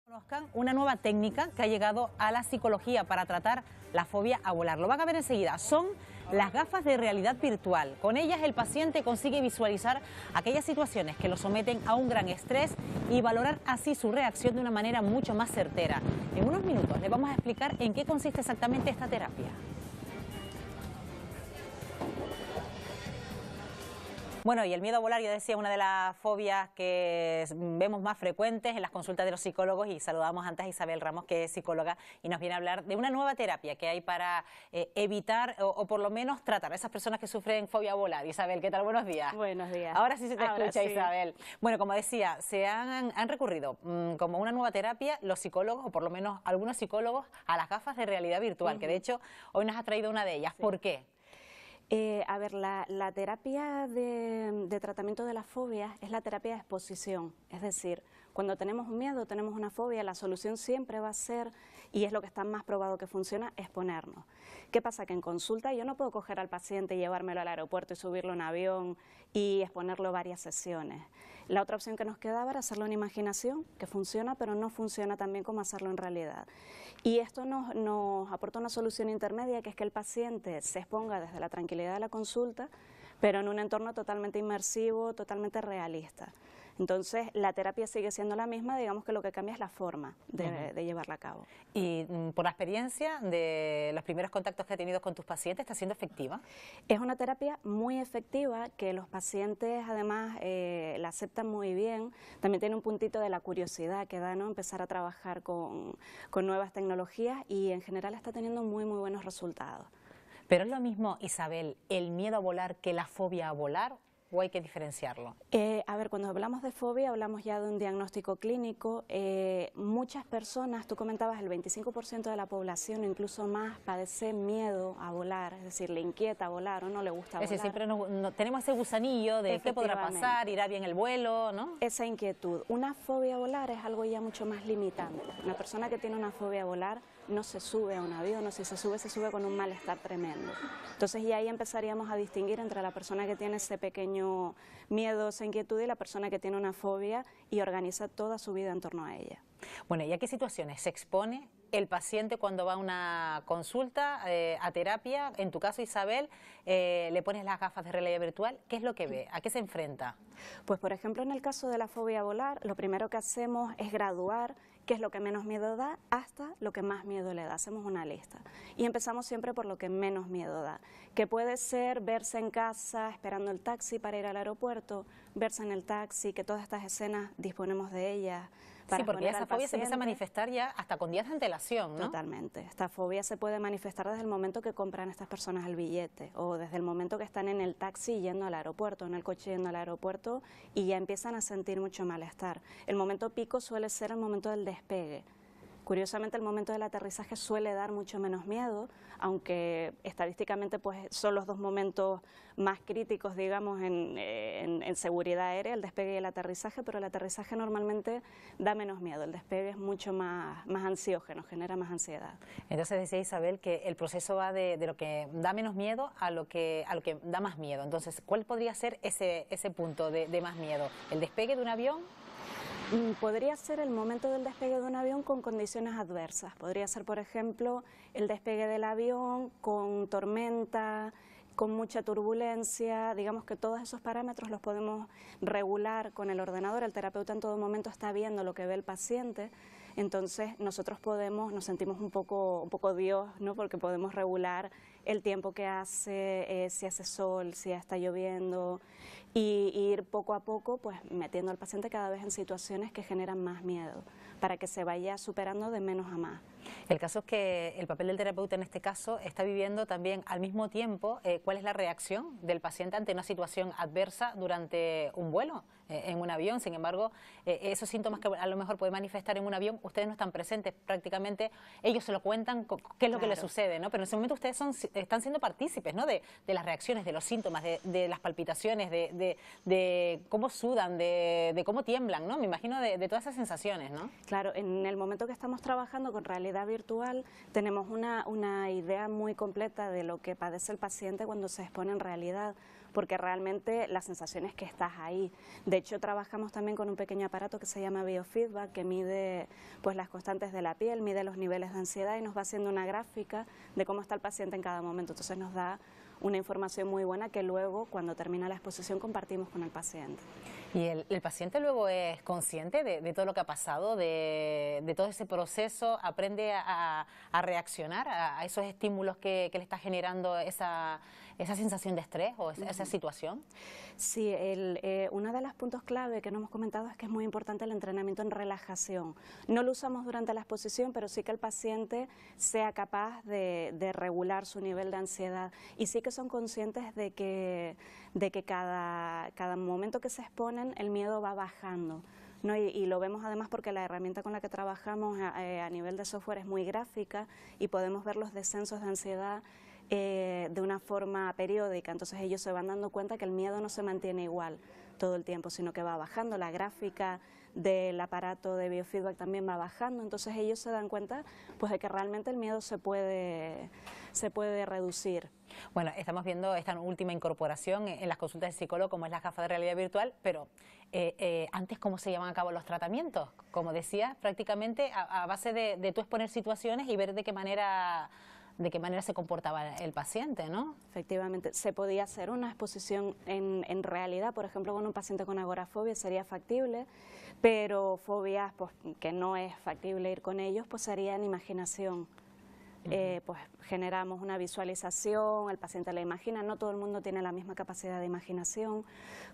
Conozcan una nueva técnica que ha llegado a la psicología para tratar la fobia a volar. Lo van a ver enseguida. Son las gafas de realidad virtual. Con ellas el paciente consigue visualizar aquellas situaciones que lo someten a un gran estrés y valorar así su reacción de una manera mucho más certera. En unos minutos les vamos a explicar en qué consiste exactamente esta terapia. Bueno, y el miedo a volar, yo decía, una de las fobias que vemos más frecuentes en las consultas de los psicólogos, y saludamos antes a Isabel Ramos, que es psicóloga, y nos viene a hablar de una nueva terapia que hay para evitar o por lo menos tratar a esas personas que sufren fobia a volar. Isabel, ¿qué tal? Buenos días. Buenos días. Ahora sí se te escucha, sí. Isabel. Bueno, como decía, se han recurrido como una nueva terapia los psicólogos, o por lo menos algunos psicólogos, a las gafas de realidad virtual, que de hecho hoy nos has traído una de ellas. Sí. ¿Por qué? A ver, la terapia de tratamiento de las fobias es la terapia de exposición, es decir, cuando tenemos un miedo, tenemos una fobia, la solución siempre va a ser, y es lo que está más probado que funciona, exponernos. ¿Qué pasa? Que en consulta yo no puedo coger al paciente y llevármelo al aeropuerto y subirlo en avión y exponerlo varias sesiones. La otra opción que nos quedaba era hacerlo en imaginación, que funciona, pero no funciona tan bien como hacerlo en realidad. Y esto nos aporta una solución intermedia, que es que el paciente se exponga desde la tranquilidad de la consulta, pero en un entorno totalmente inmersivo, totalmente realista. Entonces, la terapia sigue siendo la misma, digamos que lo que cambia es la forma de llevarla a cabo. Y por la experiencia de los primeros contactos que has tenido con tus pacientes, ¿está siendo efectiva? Es una terapia muy efectiva, que los pacientes además la aceptan muy bien. También tiene un puntito de la curiosidad que da, ¿no?, empezar a trabajar con nuevas tecnologías, y en general está teniendo muy buenos resultados. ¿Pero es lo mismo, Isabel, el miedo a volar que la fobia a volar, o hay que diferenciarlo? A ver, cuando hablamos de fobia hablamos ya de un diagnóstico clínico. Muchas personas, tú comentabas, el 25% de la población, incluso más, padece miedo a volar, es decir, le inquieta volar o no le gusta volar. Es decir, siempre tenemos ese gusanillo de qué podrá pasar, irá bien el vuelo, ¿no? Esa inquietud. Una fobia a volar es algo ya mucho más limitante. Una persona que tiene una fobia a volar no se sube a un avión, o si se sube con un malestar tremendo. Entonces ya ahí empezaríamos a distinguir entre la persona que tiene ese pequeño miedo, esa inquietud, y la persona que tiene una fobia y organiza toda su vida en torno a ella. Bueno, ¿y a qué situaciones se expone el paciente cuando va a una consulta, a terapia? En tu caso, Isabel, le pones las gafas de realidad virtual, ¿qué es lo que ve? ¿A qué se enfrenta? Pues, por ejemplo, en el caso de la fobia a volar, lo primero que hacemos es graduar qué es lo que menos miedo da hasta lo que más miedo le da. Hacemos una lista y empezamos siempre por lo que menos miedo da, que puede ser verse en casa esperando el taxi para ir al aeropuerto, verse en el taxi, que todas estas escenas disponemos de ellas. Sí, porque esa fobia se empieza a manifestar ya hasta con días de antelación, ¿no? Totalmente. Esta fobia se puede manifestar desde el momento que compran estas personas el billete, o desde el momento que están en el taxi yendo al aeropuerto, en el coche yendo al aeropuerto, y ya empiezan a sentir mucho malestar. El momento pico suele ser el momento del despegue. Curiosamente, el momento del aterrizaje suele dar mucho menos miedo, aunque estadísticamente pues son los dos momentos más críticos, digamos, en seguridad aérea, el despegue y el aterrizaje, pero el aterrizaje normalmente da menos miedo, el despegue es mucho más ansiógeno, genera más ansiedad. Entonces decía Isabel que el proceso va de lo que da menos miedo a lo que da más miedo. Entonces, ¿cuál podría ser ese punto de más miedo? ¿El despegue de un avión? Podría ser el momento del despegue de un avión con condiciones adversas. Podría ser, por ejemplo, el despegue del avión con tormenta, con mucha turbulencia. Digamos que todos esos parámetros los podemos regular con el ordenador. El terapeuta en todo momento está viendo lo que ve el paciente. Entonces nosotros nos sentimos un poco Dios, ¿no?, porque podemos regular el tiempo que hace, si hace sol, si está lloviendo, y ir poco a poco pues metiendo al paciente cada vez en situaciones que generan más miedo, para que se vaya superando de menos a más. El caso es que el papel del terapeuta en este caso está viviendo también al mismo tiempo cuál es la reacción del paciente ante una situación adversa durante un vuelo, en un avión. Sin embargo, esos síntomas que a lo mejor puede manifestar en un avión, ustedes no están presentes, prácticamente ellos se lo cuentan qué es lo que les sucede, ¿no? Pero en ese momento ustedes están siendo partícipes, ¿no?, de las reacciones, de los síntomas, de las palpitaciones, de cómo sudan, de cómo tiemblan, ¿no? Me imagino de todas esas sensaciones, ¿no? Claro, en el momento que estamos trabajando con realidad virtual tenemos una idea muy completa de lo que padece el paciente cuando se expone en realidad, porque realmente la sensación es que estás ahí. De hecho, trabajamos también con un pequeño aparato que se llama biofeedback, que mide pues las constantes de la piel, mide los niveles de ansiedad y nos va haciendo una gráfica de cómo está el paciente en cada momento. Entonces nos da una información muy buena que luego, cuando termina la exposición, compartimos con el paciente. ¿Y el paciente luego es consciente de todo lo que ha pasado, de todo ese proceso, aprende a reaccionar a esos estímulos que le está generando esa sensación de estrés o esa situación? Sí, uno de los puntos clave que no hemos comentado es que es muy importante el entrenamiento en relajación. No lo usamos durante la exposición, pero sí que el paciente sea capaz de regular su nivel de ansiedad y sí que son conscientes de que cada momento que se exponen el miedo va bajando, ¿no? Y lo vemos además porque la herramienta con la que trabajamos a nivel de software es muy gráfica y podemos ver los descensos de ansiedad de una forma periódica. Entonces ellos se van dando cuenta que el miedo no se mantiene igual todo el tiempo, sino que va bajando. La gráfica del aparato de biofeedback también va bajando, entonces ellos se dan cuenta pues de que realmente el miedo se puede reducir. Bueno, estamos viendo esta última incorporación en las consultas de psicólogo, como es la gafa de realidad virtual, pero antes, ¿cómo se llevan a cabo los tratamientos? Como decía, prácticamente a base de tú exponer situaciones y ver de qué manera se comportaba el paciente, ¿no? Efectivamente, se podía hacer una exposición en realidad, por ejemplo, con un paciente con agorafobia sería factible, pero fobias pues, que no es factible ir con ellos, pues sería en imaginación. Pues generamos una visualización, el paciente la imagina, no todo el mundo tiene la misma capacidad de imaginación,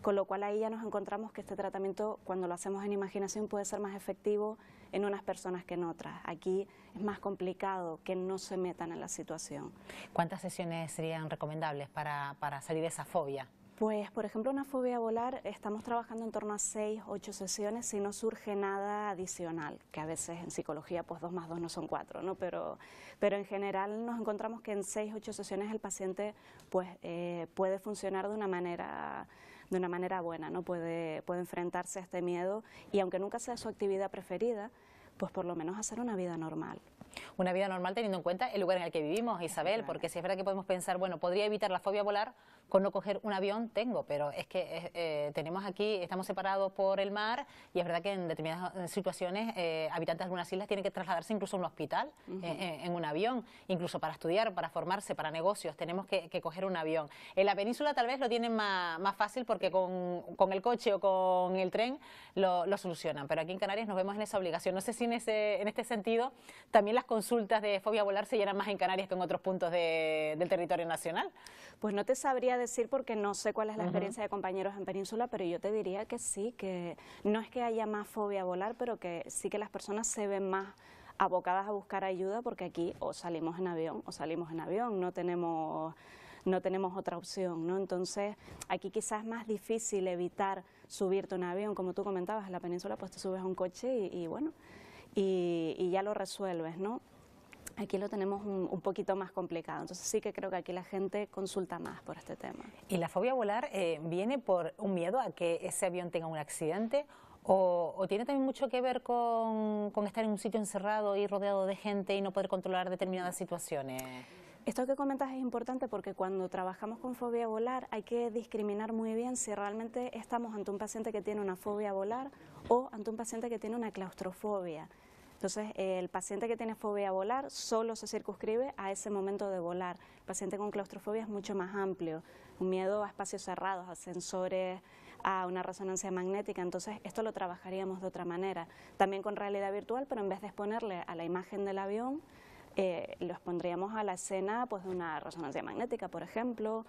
con lo cual ahí ya nos encontramos que este tratamiento, cuando lo hacemos en imaginación, puede ser más efectivo en unas personas que en otras. Aquí es más complicado que no se metan en la situación. ¿Cuántas sesiones serían recomendables para salir de esa fobia? Pues, por ejemplo, una fobia a volar, estamos trabajando en torno a 6, 8 sesiones si no surge nada adicional, que a veces en psicología pues 2 más 2 no son 4, ¿no? Pero en general nos encontramos que en 6, 8 sesiones el paciente pues puede funcionar de una manera buena, ¿no? Puede enfrentarse a este miedo y aunque nunca sea su actividad preferida, pues por lo menos hacer una vida normal. Una vida normal teniendo en cuenta el lugar en el que vivimos, Isabel, porque si es verdad que podemos pensar, bueno, podría evitar la fobia a volar con no coger un avión, pero es que tenemos aquí, estamos separados por el mar y es verdad que en determinadas situaciones habitantes de algunas islas tienen que trasladarse incluso a un hospital en un avión, incluso para estudiar, para formarse, para negocios, tenemos que coger un avión. En la península tal vez lo tienen más fácil porque con el coche o con el tren lo solucionan, pero aquí en Canarias nos vemos en esa obligación. No sé si en este sentido también las consultas de fobia a volar se llenan más en Canarias que en otros puntos del territorio nacional. Pues no te sabría decir porque no sé cuál es la experiencia de compañeros en Península, pero yo te diría que sí, que no es que haya más fobia a volar, pero que sí que las personas se ven más abocadas a buscar ayuda porque aquí o salimos en avión, no tenemos otra opción, ¿no? Entonces, aquí quizás es más difícil evitar subirte a un avión, como tú comentabas, en la península pues te subes a un coche y bueno, y ya lo resuelves, ¿no? Aquí lo tenemos un poquito más complicado, entonces sí que creo que aquí la gente consulta más por este tema. ¿Y la fobia a volar viene por un miedo a que ese avión tenga un accidente o tiene también mucho que ver con estar en un sitio encerrado y rodeado de gente y no poder controlar determinadas situaciones? Esto que comentas es importante porque cuando trabajamos con fobia a volar hay que discriminar muy bien si realmente estamos ante un paciente que tiene una fobia a volar o ante un paciente que tiene una claustrofobia. Entonces, el paciente que tiene fobia a volar solo se circunscribe a ese momento de volar. El paciente con claustrofobia es mucho más amplio, un miedo a espacios cerrados, a sensores, a una resonancia magnética. Entonces, esto lo trabajaríamos de otra manera. También con realidad virtual, pero en vez de exponerle a la imagen del avión, lo expondríamos a la escena pues, de una resonancia magnética, por ejemplo,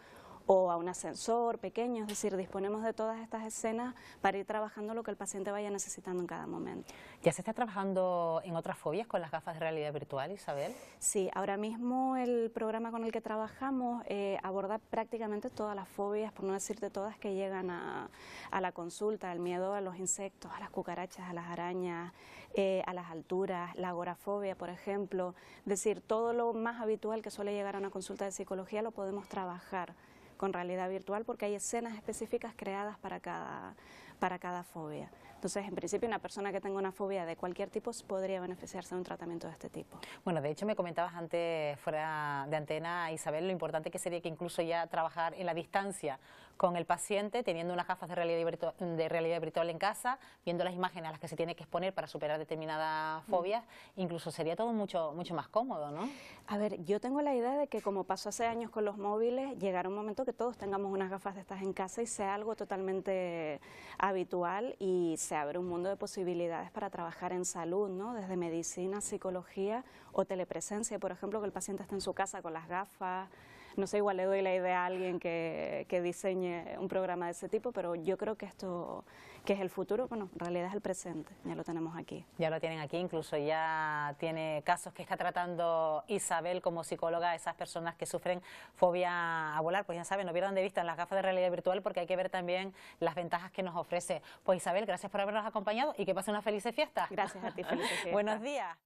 o a un ascensor pequeño, es decir, disponemos de todas estas escenas para ir trabajando lo que el paciente vaya necesitando en cada momento. ¿Ya se está trabajando en otras fobias con las gafas de realidad virtual, Isabel? Sí, ahora mismo el programa con el que trabajamos aborda prácticamente todas las fobias, por no decirte todas, que llegan a la consulta, el miedo a los insectos, a las cucarachas, a las arañas, a las alturas, la agorafobia, por ejemplo. Es decir, todo lo más habitual que suele llegar a una consulta de psicología lo podemos trabajar con realidad virtual porque hay escenas específicas creadas para para cada fobia. Entonces, en principio, una persona que tenga una fobia de cualquier tipo podría beneficiarse de un tratamiento de este tipo. Bueno, de hecho me comentabas antes, fuera de antena, Isabel, lo importante que sería que incluso ya trabajar en la distancia con el paciente, teniendo unas gafas de realidad virtual en casa, viendo las imágenes a las que se tiene que exponer para superar determinadas fobias, incluso sería todo mucho más cómodo, ¿no? A ver, yo tengo la idea de que como pasó hace años con los móviles, llegará un momento que todos tengamos unas gafas de estas en casa y sea algo totalmente habitual y se abre un mundo de posibilidades para trabajar en salud, ¿no? Desde medicina, psicología o telepresencia, por ejemplo, que el paciente esté en su casa con las gafas. No sé, igual le doy la idea a alguien que diseñe un programa de ese tipo, pero yo creo que esto, que es el futuro, bueno, en realidad es el presente, ya lo tenemos aquí. Ya lo tienen aquí, incluso ya tiene casos que está tratando Isabel como psicóloga a esas personas que sufren fobia a volar. Pues ya saben, no pierdan de vista las gafas de realidad virtual porque hay que ver también las ventajas que nos ofrece. Pues Isabel, gracias por habernos acompañado y que pase una feliz fiesta. Gracias a ti, feliz fiesta. Buenos días.